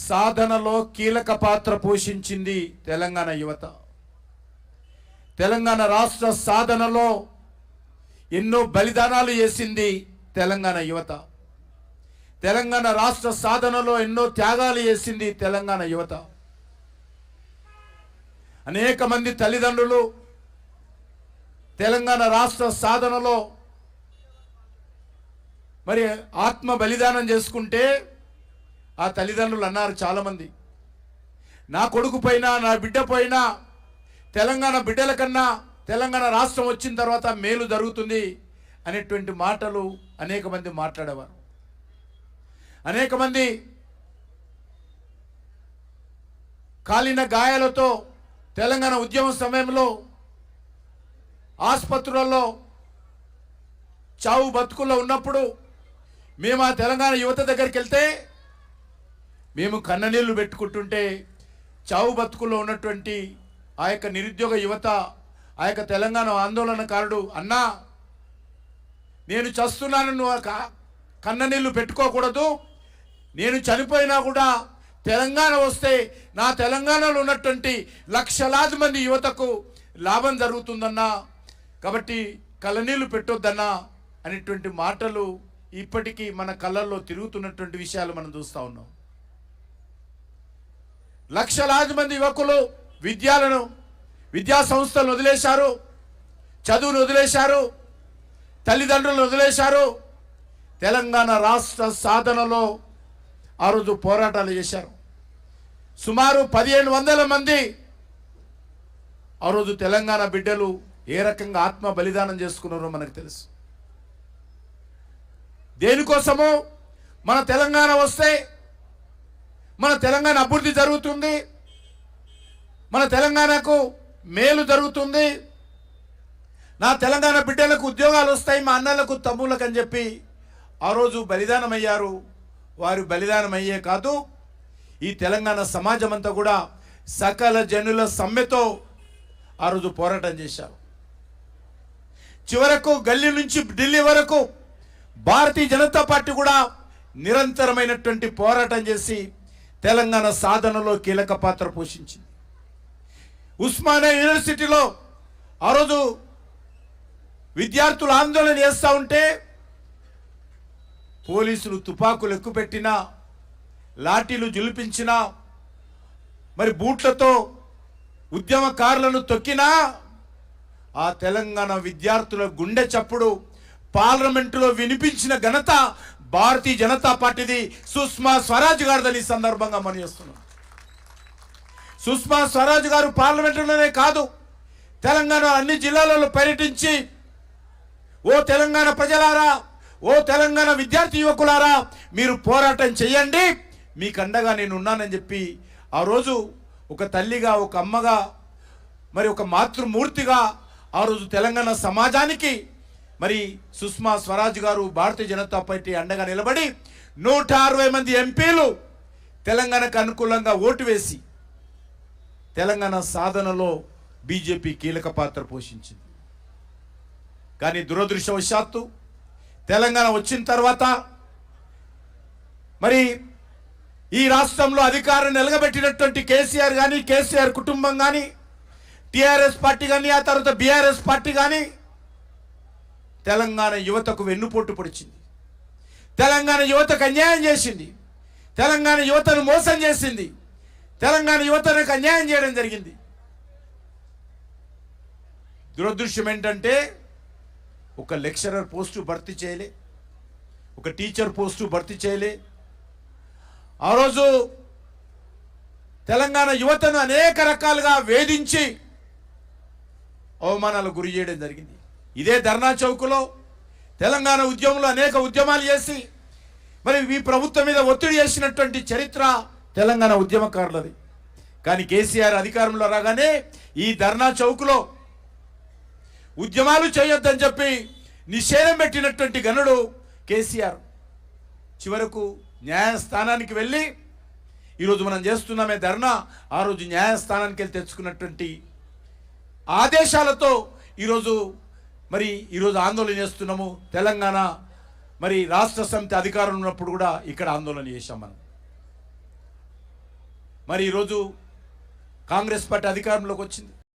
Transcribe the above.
సాధనలో కీలక పాత్ర పోషించింది తెలంగాణ యువత. తెలంగాణ రాష్ట్ర సాధనలో ఎన్నో బలిదానాలు చేసింది తెలంగాణ యువత. తెలంగాణ రాష్ట్ర సాధనలో ఎన్నో త్యాగాలు చేసింది తెలంగాణ యువత. అనేక మంది తల్లిదండ్రులు తెలంగాణ రాష్ట్ర సాధనలో మరి ఆత్మ బలిదానం చేసుకుంటే ఆ తల్లిదండ్రులు అన్నారు చాలామంది, నా కొడుకు పైన నా బిడ్డ పైన తెలంగాణ బిడ్డల కన్నా తెలంగాణ రాష్ట్రం వచ్చిన తర్వాత మేలు జరుగుతుంది అనేటువంటి మాటలు అనేక మంది మాట్లాడేవారు. అనేక మంది కాలిన గాయాలతో తెలంగాణ ఉద్యమ సమయంలో ఆసుపత్రులలో చావు బతుకుల్లో ఉన్నప్పుడు మేము ఆ తెలంగాణ యువత దగ్గరికి వెళ్తే మేము కన్ననీళ్లు పెట్టుకుంటుంటే చావు బతుకుల్లో ఉన్నటువంటి ఆ యొక్క నిరుద్యోగ యువత, ఆ యొక్క తెలంగాణ ఆందోళనకారుడు, అన్నా నేను చస్తున్నాను, నువ్వు కన్ననీళ్లు పెట్టుకోకూడదు, నేను చనిపోయినా కూడా తెలంగాణ వస్తే నా తెలంగాణలో ఉన్నటువంటి లక్షలాది మంది యువతకు లాభం జరుగుతుందన్నా, కాబట్టి కళ్ళనీళ్లు పెట్టొద్దన్నా అనేటువంటి మాటలు ఇప్పటికీ మన కళ్ళల్లో తిరుగుతున్నటువంటి విషయాలు మనం చూస్తూ ఉన్నాం. లక్షలాది మంది యువకులు విద్యా సంస్థలను వదిలేశారు, చదువును వదిలేశారు, తల్లిదండ్రులను వదిలేశారు. తెలంగాణ రాష్ట్ర సాధనలో ఆ రోజు పోరాటాలు చేశారు. సుమారు 1500 మంది ఆ రోజు తెలంగాణ బిడ్డలు ఏ రకంగా ఆత్మ బలిదానం చేసుకున్నారో మనకు తెలుసు. దేనికోసమో మన తెలంగాణ వస్తే మన తెలంగాణ అభివృద్ధి జరుగుతుంది, మన తెలంగాణకు మేలు జరుగుతుంది, నా తెలంగాణ బిడ్డలకు ఉద్యోగాలు వస్తాయి, మా అన్నలకు తమ్ముళ్ళకు అని చెప్పి ఆ రోజు బలిదానం అయ్యారు. వారు బలిదానం అయ్యే కాదు, ఈ తెలంగాణ సమాజం అంతా కూడా సకల జనుల సమ్మెతో ఆ రోజు పోరాటం చేశారు. చివరకు గల్లీ నుంచి ఢిల్లీ వరకు భారతీయ జనతా పార్టీ కూడా నిరంతరమైనటువంటి పోరాటం చేసి తెలంగాణ సాధనలో కీలక పాత్ర పోషించింది. ఉస్మానియా యూనివర్సిటీలో ఆ రోజు విద్యార్థులు ఆందోళన చేస్తూ ఉంటే పోలీసులు తుపాకులు ఎక్కుపెట్టినా, లాఠీలు జులిపించినా, మరి బూట్లతో ఉద్యమకారులను తొక్కినా ఆ తెలంగాణ విద్యార్థుల గుండె చప్పుడు పార్లమెంటులో వినిపించిన ఘనత భారతీయ జనతా పార్టీది, సుష్మా స్వరాజ్ గారిదని సందర్భంగా మనం చేస్తున్నాం. సుష్మా స్వరాజ్ గారు పార్లమెంటులోనే కాదు, తెలంగాణ అన్ని జిల్లాలలో పర్యటించి, ఓ తెలంగాణ ప్రజలారా, ఓ తెలంగాణ విద్యార్థి యువకులారా, మీరు పోరాటం చేయండి, మీకు అండగా నేను ఉన్నానని చెప్పి ఆ రోజు ఒక తల్లిగా, ఒక అమ్మగా, మరి ఒక మాతృమూర్తిగా ఆ రోజు తెలంగాణ సమాజానికి మరి సుష్మా స్వరాజ్ గారు భారతీయ జనతా పార్టీ అండగా నిలబడి 160 మంది ఎంపీలు తెలంగాణకు అనుకూలంగా ఓటు వేసి తెలంగాణ సాధనలో బీజేపీ కీలక పాత్ర పోషించింది. కానీ దురదృష్టవశాత్తు తెలంగాణ వచ్చిన తర్వాత మరి ఈ రాష్ట్రంలో అధికారం నిలగబెట్టినటువంటి కేసీఆర్ కానీ, కేసీఆర్ కుటుంబం కానీ, టీఆర్ఎస్ పార్టీ కానీ, ఆ తర్వాత బీఆర్ఎస్ పార్టీ కానీ తెలంగాణ యువతకు వెన్నుపోటు పొడిచింది, తెలంగాణ యువతకు అన్యాయం చేసింది, తెలంగాణ యువతను మోసం చేసింది, తెలంగాణ యువతకు అన్యాయం చేయడం జరిగింది. దురదృష్టం ఏంటంటే ఒక లెక్చరర్ పోస్టు భర్తీ చేయలే, ఒక టీచర్ పోస్టు భర్తీ చేయలే. ఆ రోజు తెలంగాణ యువతను అనేక రకాలుగా వేధించి అవమానాలకు గురి చేయడం జరిగింది. ఇదే ధర్నా చౌక్లో తెలంగాణ ఉద్యమంలో అనేక ఉద్యమాలు చేసి మరి ఈ ప్రభుత్వం మీద ఒత్తిడి చేసినటువంటి చరిత్ర తెలంగాణ ఉద్యమకారులది. కానీ కేసీఆర్ అధికారంలో రాగానే ఈ ధర్నా చౌక్లో ఉద్యమాలు చేయొద్దని చెప్పి నిషేధం పెట్టినటువంటి గనుడు కేసీఆర్. చివరకు న్యాయస్థానానికి వెళ్ళి ఈరోజు మనం చేస్తున్నామే ధర్నా, ఆ రోజు న్యాయస్థానానికి వెళ్ళి తెచ్చుకున్నటువంటి ఆదేశాలతో ఈరోజు ఆందోళన చేస్తున్నాము. తెలంగాణ మరి రాష్ట్ర సమితి అధికారం ఉన్నప్పుడు కూడా ఇక్కడ ఆందోళన చేశాం మనం. మరి ఈరోజు కాంగ్రెస్ పార్టీ అధికారంలోకి వచ్చింది.